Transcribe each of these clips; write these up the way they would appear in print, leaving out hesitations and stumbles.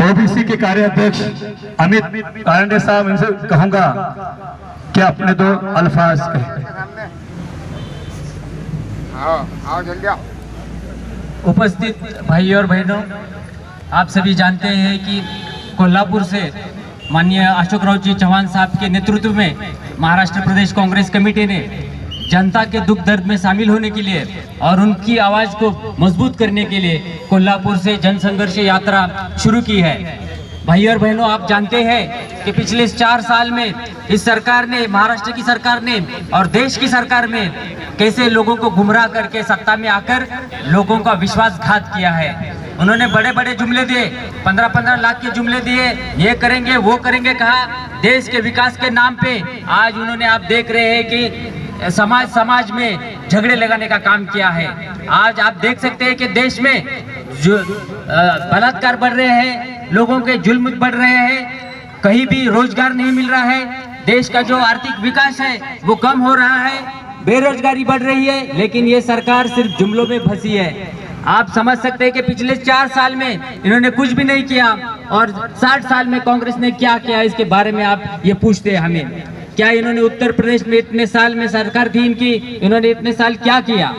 OBC के कार्याध्यक्ष अमित पांडे साहब, इनसे कहूंगा कि अपने दो अल्फाज कहें। उपस्थित भाई और बहनों, आप सभी जानते हैं कि कोल्हापुर से माननीय अशोकराव जी चौहान साहब के नेतृत्व में महाराष्ट्र प्रदेश कांग्रेस कमेटी ने जनता के दुख दर्द में शामिल होने के लिए और उनकी आवाज को मजबूत करने के लिए कोल्हापुर से जन संघर्ष यात्रा शुरू की है। भाई और बहनों, आप जानते हैं कि पिछले 4 साल में इस सरकार ने, महाराष्ट्र की सरकार ने और देश की सरकार में कैसे लोगों को गुमराह करके सत्ता में आकर लोगों का विश्वासघात किया है। उन्होंने बड़े बड़े जुमले दिए, 15-15 लाख के जुमले दिए, ये करेंगे वो करेंगे कहा। देश के विकास के नाम पे आज उन्होंने, आप देख रहे हैं कि समाज में झगड़े लगाने का काम किया है। आज आप देख सकते हैं कि देश में जो बलात्कार बढ़ रहे हैं, लोगों के जुल्म बढ़ रहे हैं, कहीं भी रोजगार नहीं मिल रहा है, देश का जो आर्थिक विकास है वो कम हो रहा है, बेरोजगारी बढ़ रही है, लेकिन ये सरकार सिर्फ जुमलों में फंसी है। आप समझ सकते हैं कि पिछले 4 साल में इन्होंने कुछ भी नहीं किया और 60 साल में कांग्रेस ने क्या किया, इसके बारे में आप ये पूछते हैं हमें। क्या इन्होंने उत्तर प्रदेश में इतने साल में सरकार थी इनकी, इन्होंने इतने साल क्या किया?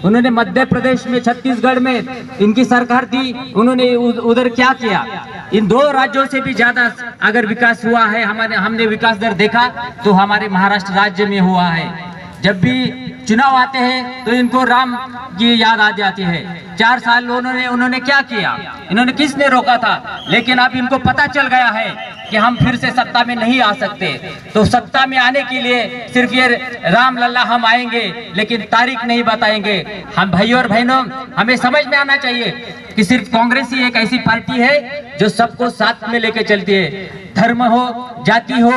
उन्होंने मध्य प्रदेश में, छत्तीसगढ़ में इनकी सरकार थी, उन्होंने उधर क्या किया? इन 2 राज्यों से भी ज्यादा अगर विकास हुआ है, हमने विकास दर देखा तो हमारे महाराष्ट्र राज्य में हुआ है। जब भी चुनाव आते हैं तो इनको राम की याद आ जाती है। 4 साल उन्होंने क्या किया? इन्होंने किसने रोका था? लेकिन अब इनको पता चल गया है कि हम फिर से सत्ता में नहीं आ सकते, तो सत्ता में आने के लिए सिर्फ ये राम लल्ला हम आएंगे, लेकिन तारीख नहीं बताएंगे। हम भाई और बहनों, हमें समझ में आना चाहिए कि सिर्फ कांग्रेस ही एक ऐसी पार्टी है जो सबको साथ में लेके चलती है। धर्म हो, जाति हो,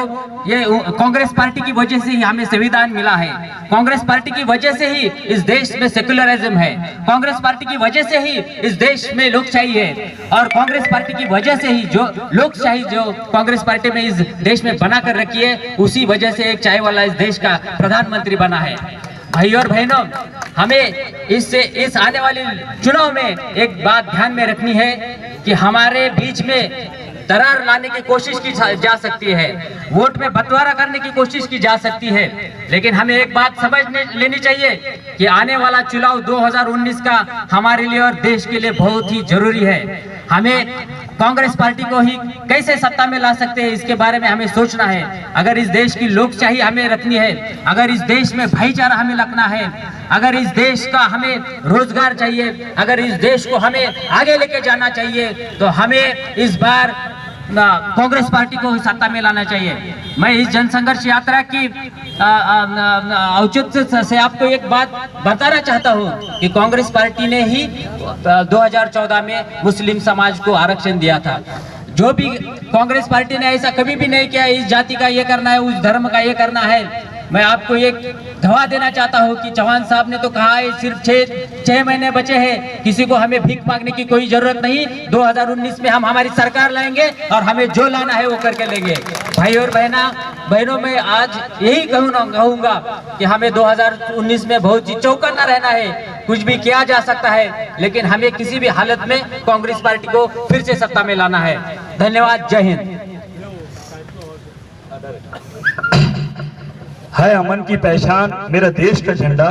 ये कांग्रेस पार्टी की वजह से ही हमें संविधान मिला है। कांग्रेस पार्टी की वजह से ही इस देश में सेक्युलरिज्म है। कांग्रेस पार्टी की वजह से ही इस देश में लोकशाही है और कांग्रेस पार्टी की वजह से ही जो लोकशाही जो कांग्रेस पार्टी में इस देश में बना कर रखी है, उसी वजह से एक चाय वाला इस देश का प्रधानमंत्री बना है। भाई और बहनों, हमें इस आने वाले चुनाव में एक बात ध्यान में रखनी है कि हमारे बीच में दरार लाने की कोशिश की जा सकती है, वोट में बंटवारा करने की कोशिश की जा सकती है, लेकिन हमें एक बात समझ लेनी चाहिए कि आने वाला चुनाव 2019 का हमारे लिए और देश के लिए बहुत ही जरूरी है। हमें कांग्रेस पार्टी को ही कैसे सत्ता में ला सकते हैं, इसके बारे में हमें सोचना है। अगर इस देश की लोकशाही हमें रखनी है, अगर इस देश में भाईचारा हमें रखना है, अगर इस देश का हमें रोजगार चाहिए, अगर इस देश को हमें आगे लेके जाना चाहिए, तो हमें इस बार कांग्रेस पार्टी को ही सत्ता में लाना चाहिए। मैं इस जनसंघर्ष यात्रा की औचित्य से आपको एक बात बताना चाहता हूं कि कांग्रेस पार्टी ने ही 2014 में मुस्लिम समाज को आरक्षण दिया था। जो भी कांग्रेस पार्टी ने ऐसा कभी भी नहीं किया, इस जाति का ये करना है, उस धर्म का ये करना है। मैं आपको एक गवाह देना चाहता हूं कि चौहान साहब ने तो कहा है सिर्फ 6 महीने बचे हैं, किसी को हमें भीख मांगने की कोई जरूरत नहीं। 2019 में हम हमारी सरकार लाएंगे और हमें जो लाना है वो करके लेंगे। भाई और बहनों, मैं आज यही कहूंगा कि हमें 2019 में बहुत ही चौकन्ना रहना है। कुछ भी किया जा सकता है, लेकिन हमें किसी भी हालत में कांग्रेस पार्टी को फिर से सत्ता में लाना है। धन्यवाद। जय हिंद। है अमन की पहचान मेरा देश का झंडा,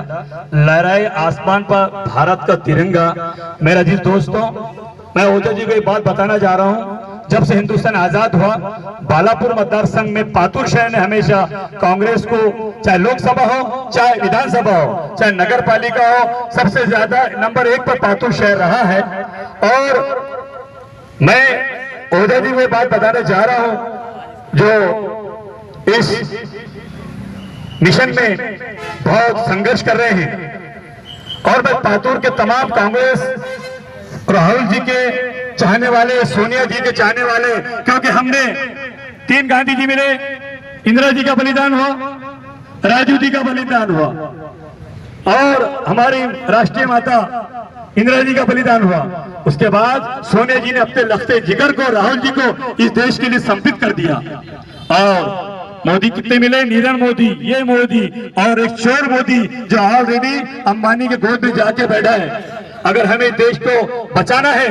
लहराए आसमान पर भारत का तिरंगा। मेरा अजीज दोस्तों, मैं ओझा जी को एक बात बताना जा रहा हूं। जब से हिंदुस्तान आजाद हुआ, बालापुर मतदार संघ में पातुर शहर ने हमेशा कांग्रेस को, चाहे लोकसभा हो, चाहे विधानसभा हो, चाहे नगर पालिका हो, सबसे ज्यादा नंबर 1 पर पातुर शहर रहा है। और मैं ओझा जी को एक बात बताना चाह रहा हूं, जो इस मिशन में बहुत संघर्ष कर रहे हैं, और मैं पातुर के तमाम कांग्रेस, राहुल जी के चाहने वाले, सोनिया जी के चाहने वाले, क्योंकि हमने 3 गांधी जी मिले, इंदिरा जी का बलिदान हुआ, राजीव जी का बलिदान हुआ, और हमारी राष्ट्रीय माता इंदिरा जी का बलिदान हुआ। उसके बाद सोनिया जी ने अपने लखते जिगर को, राहुल जी को इस देश के लिए समर्पित कर दिया। और मोदी कितने मिले? नीरव मोदी, ये मोदी, और एक चोर मोदी जो ऑलरेडी अंबानी के गोद में जाके बैठा है। अगर हमें देश को बचाना है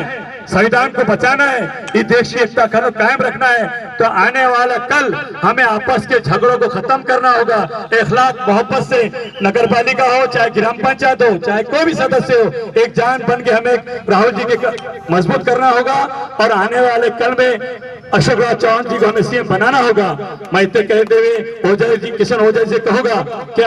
संविधान को बचाना है, इस देश की एकता को कायम रखना है, तो आने वाला कल हमें आपस के झगड़ों को खत्म करना होगा। अखलाक मोहब्बत से नगर पालिका हो, चाहे ग्राम पंचायत हो, चाहे कोई भी सदस्य हो, एक जान बन के हमें राहुल जी के मजबूत करना होगा और आने वाले कल में अशोक राज चौहान जी को हमें सीएम बनाना होगा। मैं इतने कहते हुए ओझा जी, किशन ओझा जी से कहूंगा कि